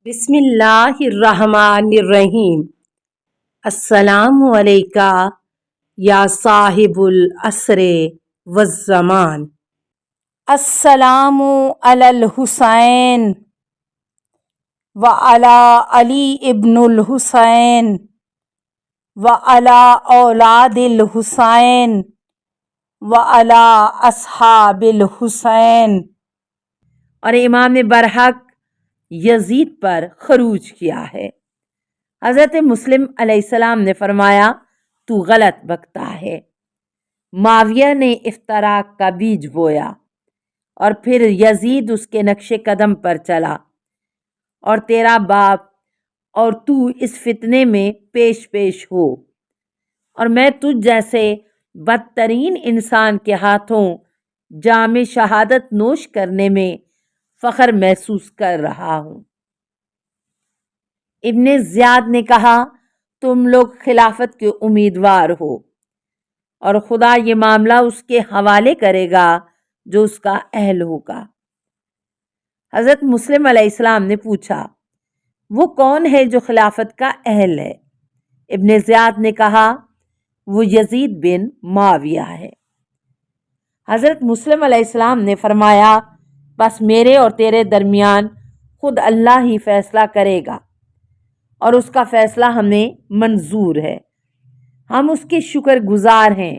بسم اللہ الرحمن الرحیم۔ السلام علیکہ یا صاحب العصر والزمان۔ السلام علی الحسین وعلی علی ابن الحسین وعلی اولاد الحسین وعلی اصحاب الحسین۔ اور امام برحق یزید پر خروج کیا ہے۔ حضرت مسلم علیہ السلام نے فرمایا تو غلط بکتا ہے۔ معاویہ نے افتراق کا بیج بویا اور پھر یزید اس کے نقش قدم پر چلا، اور تیرا باپ اور تو اس فتنے میں پیش پیش ہو، اور میں تجھ جیسے بدترین انسان کے ہاتھوں جام شہادت نوش کرنے میں فخر محسوس کر رہا ہوں۔ ابن زیاد نے کہا تم لوگ خلافت کے امیدوار ہو، اور خدا یہ معاملہ اس کے حوالے کرے گا جو اس کا اہل ہوگا۔ حضرت مسلم علیہ السلام نے پوچھا وہ کون ہے جو خلافت کا اہل ہے؟ ابن زیاد نے کہا وہ یزید بن معاویہ ہے۔ حضرت مسلم علیہ السلام نے فرمایا بس میرے اور تیرے درمیان خود اللہ ہی فیصلہ کرے گا، اور اس کا فیصلہ ہمیں منظور ہے، ہم اس کے شکر گزار ہیں۔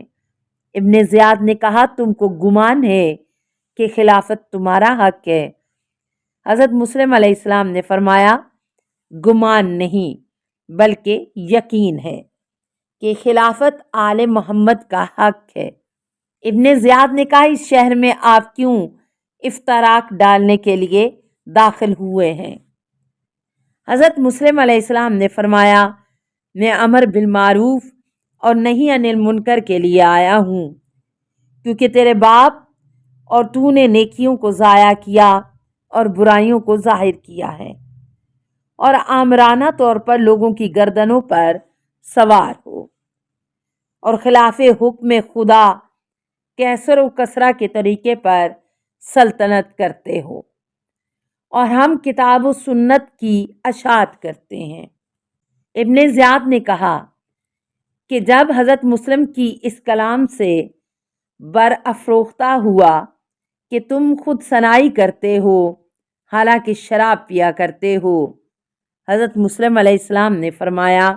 ابن زیاد نے کہا تم کو گمان ہے کہ خلافت تمہارا حق ہے؟ حضرت مسلم علیہ السلام نے فرمایا گمان نہیں بلکہ یقین ہے کہ خلافت آل محمد کا حق ہے۔ ابن زیاد نے کہا اس شہر میں آپ کیوں افتراق ڈالنے کے لیے داخل ہوئے ہیں؟ حضرت مسلم علیہ السلام نے فرمایا میں امر بالمعروف اور نہی عن المنکر کے لیے آیا ہوں، کیونکہ تیرے باپ اور تو نے نیکیوں کو ضائع کیا اور برائیوں کو ظاہر کیا ہے، اور آمرانہ طور پر لوگوں کی گردنوں پر سوار ہو، اور خلاف حکم خدا کیسر و کسرا کے طریقے پر سلطنت کرتے ہو، اور ہم کتاب و سنت کی اشاعت کرتے ہیں۔ ابن زیاد نے کہا کہ جب حضرت مسلم کی اس کلام سے برافروختہ ہوا کہ تم خود ثنائی کرتے ہو حالانکہ شراب پیا کرتے ہو، حضرت مسلم علیہ السلام نے فرمایا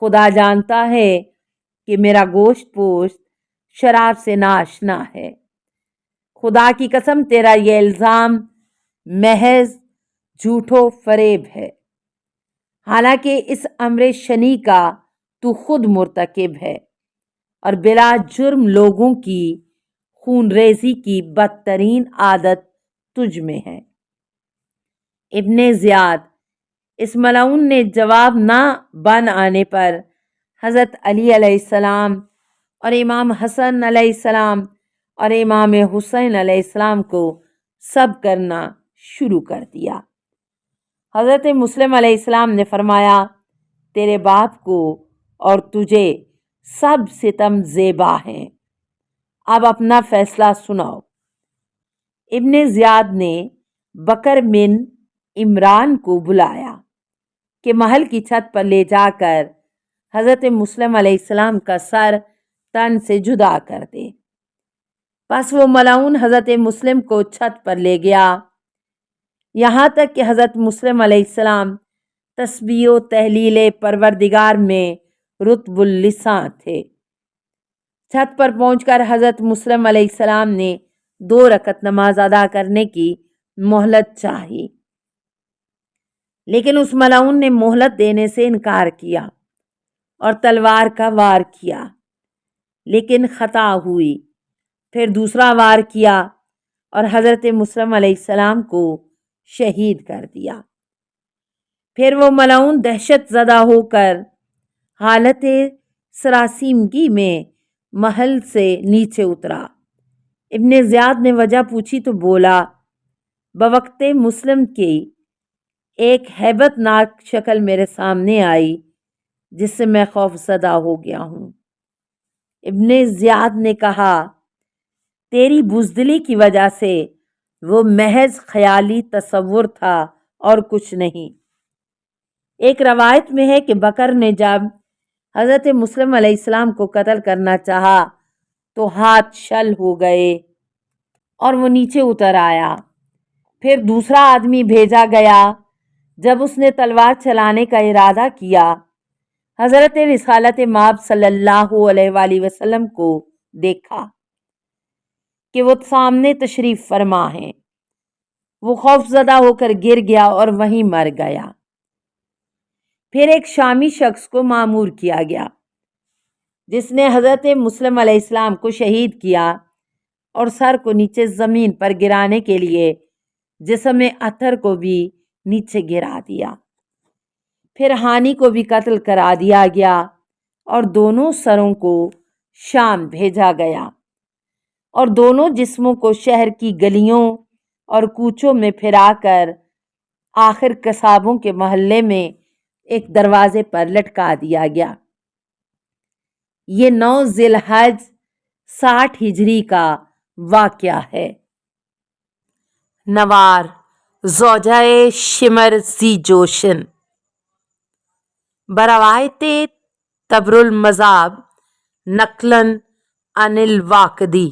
خدا جانتا ہے کہ میرا گوشت پوشت شراب سے ناشنا ہے، خدا کی قسم تیرا یہ الزام محض جھوٹ و فریب ہے، حالانکہ اس امر شنی کا تو خود مرتکب ہے، اور بلا جرم لوگوں کی خون ریزی کی بدترین عادت تجھ میں ہے۔ ابن زیاد اس ملعون نے جواب نہ بن آنے پر حضرت علی علیہ السلام اور امام حسن علیہ السلام اور امام حسین علیہ السلام کو سب کرنا شروع کر دیا۔ حضرت مسلم علیہ السلام نے فرمایا تیرے باپ کو اور تجھے سب ستم زیبا ہیں، اب اپنا فیصلہ سناؤ۔ ابن زیاد نے بکر بن عمران کو بلایا کہ محل کی چھت پر لے جا کر حضرت مسلم علیہ السلام کا سر تن سے جدا کر دے۔ پس وہ ملعون حضرت مسلم کو چھت پر لے گیا، یہاں تک کہ حضرت مسلم علیہ السلام تسبیح و تحلیل پروردگار میں رطب اللسان تھے۔ چھت پر پہنچ کر حضرت مسلم علیہ السلام نے 2 رکعت نماز ادا کرنے کی مہلت چاہی، لیکن اس ملعون نے مہلت دینے سے انکار کیا اور تلوار کا وار کیا، لیکن خطا ہوئی۔ پھر دوسرا وار کیا اور حضرت مسلم علیہ السلام کو شہید کر دیا۔ پھر وہ ملعون دہشت زدہ ہو کر حالت سراسیمگی میں محل سے نیچے اترا۔ ابن زیاد نے وجہ پوچھی تو بولا بوقت مسلم کی ایک ہیبت ناک شکل میرے سامنے آئی جس سے میں خوف زدہ ہو گیا ہوں۔ ابن زیاد نے کہا تیری بزدلی کی وجہ سے وہ محض خیالی تصور تھا اور کچھ نہیں۔ ایک روایت میں ہے کہ بکر نے جب حضرت مسلم علیہ السلام کو قتل کرنا چاہا تو ہاتھ شل ہو گئے اور وہ نیچے اتر آیا۔ پھر دوسرا آدمی بھیجا گیا۔ جب اس نے تلوار چلانے کا ارادہ کیا، حضرت رسالت مآب صلی اللہ علیہ وآلہ وسلم کو دیکھا کہ وہ سامنے تشریف فرما ہیں۔ وہ خوف زدہ ہو کر گر گیا اور وہیں مر گیا۔ پھر ایک شامی شخص کو مامور کیا گیا جس نے حضرت مسلم علیہ السلام کو شہید کیا اور سر کو نیچے زمین پر گرانے کے لیے جسم اطہر کو بھی نیچے گرا دیا۔ پھر ہانی کو بھی قتل کرا دیا گیا اور دونوں سروں کو شام بھیجا گیا اور دونوں جسموں کو شہر کی گلیوں اور کوچوں میں پھرا کر آخر قصابوں کے محلے میں ایک دروازے پر لٹکا دیا گیا۔ یہ 9 ذی الحج 60 ہجری کا واقعہ ہے۔ نوار زوجہ شمر ذی جوشن بروایت تبر المذاب نقلاً عن الواقدی،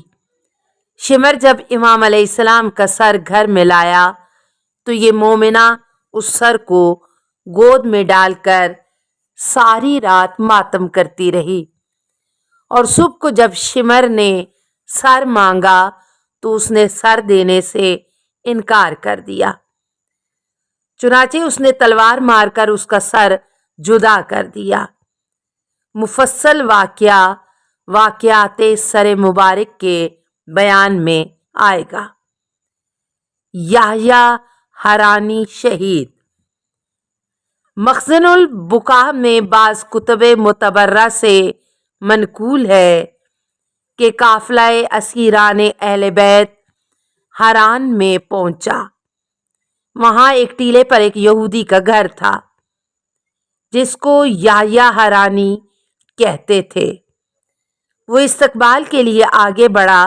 شمر جب امام علیہ السلام کا سر گھر میں لایا تو یہ مومنہ اس سر کو گود میں ڈال کر ساری رات ماتم کرتی رہی، اور صبح کو جب شمر نے سر مانگا تو اس نے سر دینے سے انکار کر دیا۔ چنانچہ اس نے تلوار مار کر اس کا سر جدا کر دیا۔ مفصل واقعات سر مبارک کے بیان میں آئے گا۔ یحییٰ حرانی شہید۔ مخزن البقاع میں بعض کتب معتبرہ سے منقول ہے کہ قافلہ اسیران اہل بیت حران میں پہنچا۔ وہاں ایک ٹیلے پر ایک یہودی کا گھر تھا جس کو یحییٰ حرانی کہتے تھے۔ وہ استقبال کے لیے آگے بڑھا۔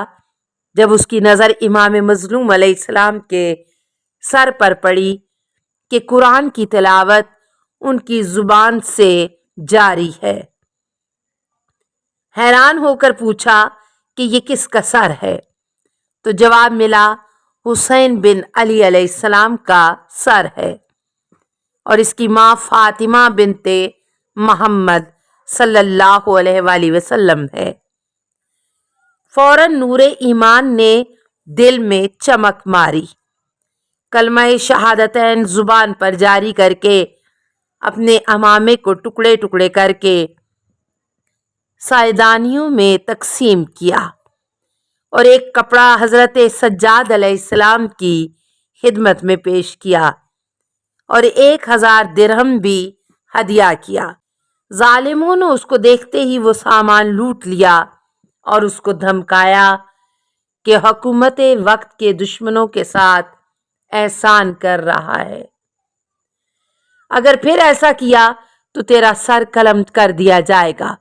جب اس کی نظر امام مظلوم علیہ السلام کے سر پر پڑی کہ قرآن کی تلاوت ان کی زبان سے جاری ہے، حیران ہو کر پوچھا کہ یہ کس کا سر ہے؟ تو جواب ملا، حسین بن علی علیہ السلام کا سر ہے، اور اس کی ماں فاطمہ بنت محمد صلی اللہ علیہ وآلہ وسلم ہے۔ فوراً نور ایمان نے دل میں چمک ماری۔ کلمہ شہادتین زبان پر جاری کر کے اپنے عمامے کو ٹکڑے ٹکڑے کر کے سائیدانیوں میں تقسیم کیا اور ایک کپڑا حضرت سجاد علیہ السلام کی خدمت میں پیش کیا اور 1000 درہم بھی ہدیہ کیا۔ ظالموں نے اس کو دیکھتے ہی وہ سامان لوٹ لیا اور اس کو دھمکایا کہ حکومت وقت کے دشمنوں کے ساتھ احسان کر رہا ہے، اگر پھر ایسا کیا تو تیرا سر قلم کر دیا جائے گا۔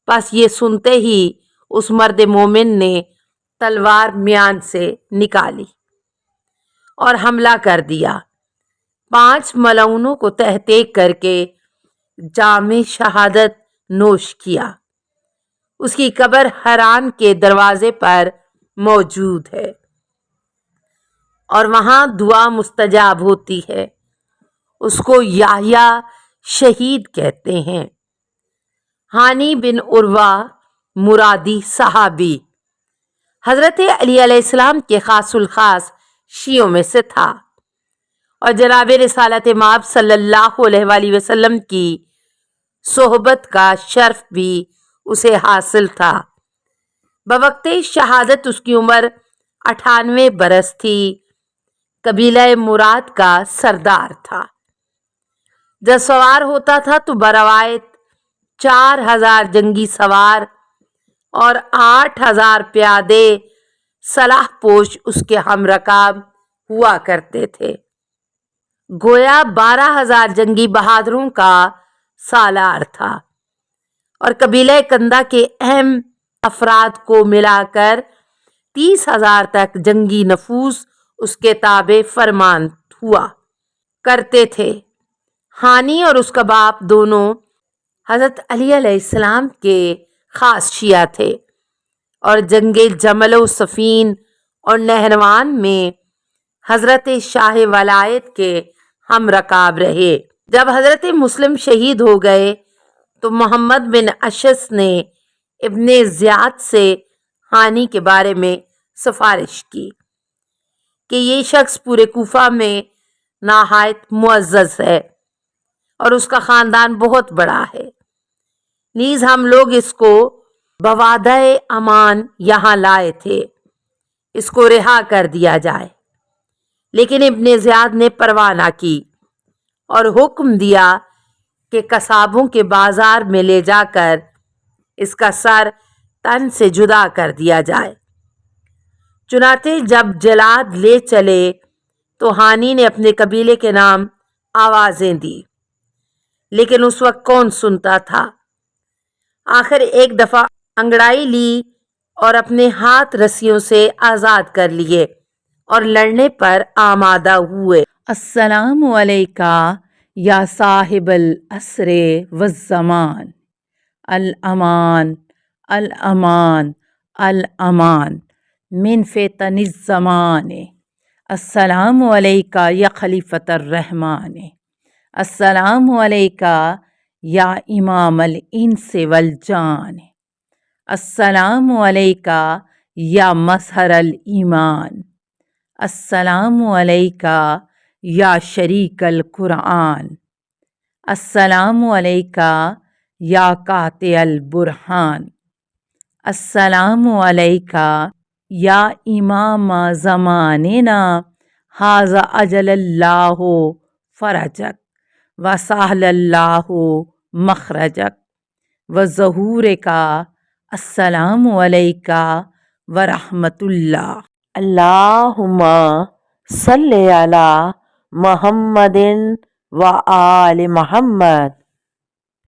بس یہ سنتے ہی اس مرد مومن نے تلوار میان سے نکالی اور حملہ کر دیا۔ 5 ملعونوں کو تہ طیق کر کے جام شہادت نوش کیا۔ اس کی قبر حران کے دروازے پر موجود ہے اور وہاں دعا مستجاب ہوتی ہے۔ اس کو یحییٰ شہید کہتے ہیں۔ ہانی بن عروہ مرادی صحابی، حضرت علی علیہ السلام کے خاص الخاص شیعوں میں سے تھا اور جناب رسالت مآب صلی اللہ علیہ وآلہ وسلم کی صحبت کا شرف بھی اسے حاصل تھا۔ بوقت شہادت اس کی عمر 98 برس تھی۔ قبیلہ مراد کا سردار تھا۔ جب سوار ہوتا تھا تو بروایت 4000 جنگی سوار اور 8000 پیادے سلاح پوش اس کے ہم رکاب ہوا کرتے تھے، گویا 12000 جنگی بہادروں کا سالار تھا، اور قبیلہ کندہ کے اہم افراد کو ملا کر 30,000 تک جنگی نفوس اس کے تابع فرمان ہوا کرتے تھے۔ ہانی اور اس کا باپ دونوں حضرت علی علیہ السلام کے خاص شیعہ تھے اور جنگ جمل و صفین اور نہروان میں حضرت شاہ ولایت کے ہم رکاب رہے۔ جب حضرت مسلم شہید ہو گئے تو محمد بن اشعث نے ابن زیاد سے ہانی کے بارے میں سفارش کی کہ یہ شخص پورے کوفہ میں نہایت معزز ہے اور اس کا خاندان بہت بڑا ہے، نیز ہم لوگ اس کو بوادہ امان یہاں لائے تھے، اس کو رہا کر دیا جائے۔ لیکن ابن زیاد نے پرواہ نہ کی اور حکم دیا کہ قصابوں کے بازار میں لے جا کر اس کا سر تن سے جدا کر دیا جائے۔ چنانچہ جب جلاد لے چلے تو ہانی نے اپنے قبیلے کے نام آوازیں دی، لیکن اس وقت کون سنتا تھا۔ آخر ایک دفعہ انگڑائی لی اور اپنے ہاتھ رسیوں سے آزاد کر لیے اور لڑنے پر آمادہ ہوئے۔ السلام علیکہ یا صاحب العصر والزمان، الامان الامان الامان من فتن الزمان، السلام علیکہ یا خلیفۃ الرحمن، السلام علیکہ یا امام الانس والجان، السلام علیکہ یا مظہر الایمان، السلام علیکہ یا شریک القرآن، السلام علیکہ یا قاطع البرہان، السلام علیکہ یا امام زماننا، ھذا اجل اللہ فرجک وسہل اللہ مخرجک وظہورک، السلام علیکہ ورحمۃ اللہ۔ اللہم صلی علی محمد و آل محمد۔